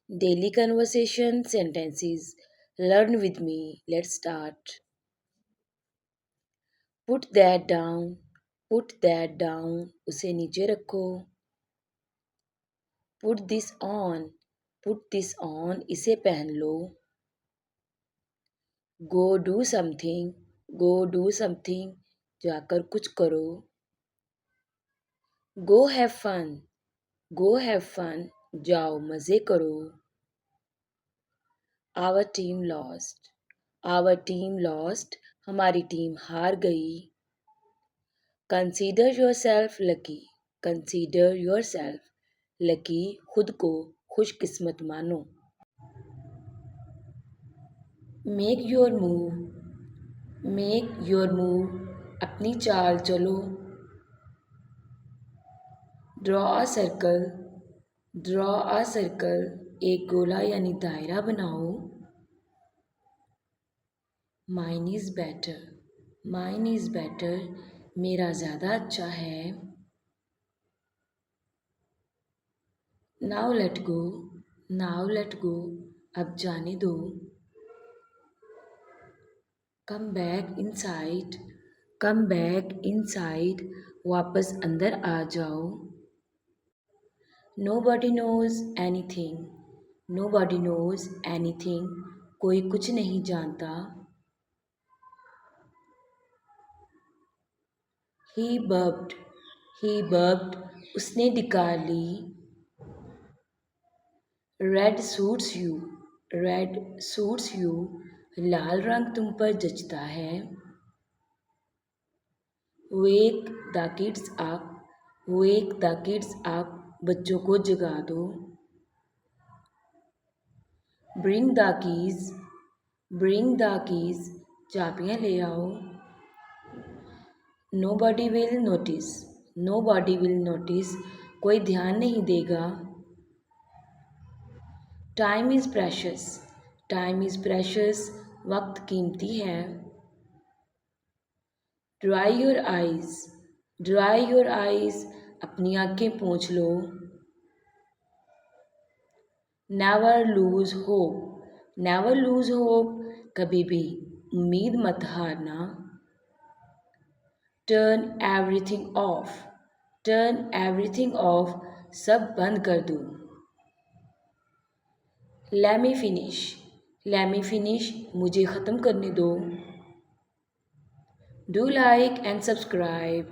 Daily conversation sentences. Learn with me. Let's start. Put that down. Put that down. उसे नीचे रखो. Put this on. Put this on. इसे पहन लो. Go do something. Go do something. जाकर कुछ करो. Go have fun. Go have fun. जाओ मजे करो. Our team lost. Our team lost. हमारी टीम हार गई. Consider yourself lucky. Consider yourself lucky. खुद को खुशकिस्मत मानो. Make your move. Make your move. अपनी चाल चलो. Draw a circle. Draw a circle. एक गोला यानी दायरा बनाओ. Mine is better. Mine is better. मेरा ज़्यादा अच्छा है. Now let go. Now let go. अब जाने दो. Come back inside. Come back inside. वापस अंदर आ जाओ. Nobody knows anything. Nobody knows anything. कोई कुछ नहीं जानता. He burped. He burped. उसने डिकार ली. Red suits you. Red suits you. लाल रंग तुम पर जचता है. Wake the kids up. Wake the kids up. बच्चों को जगा दो. Bring the keys. Bring the keys. चाबियां ले आओ. Nobody will notice. Nobody will notice. कोई ध्यान नहीं देगा. Time is precious. Time is precious. वक्त कीमती है. Dry your eyes. Dry your eyes. अपनी आंखें पोंछ लो. Never lose hope. Never lose hope. कभी भी उम्मीद मत हारना. Turn everything off. Turn everything off. सब बंद कर दो. Let me finish. Let me finish. मुझे ख़त्म करने दो. Do like and subscribe.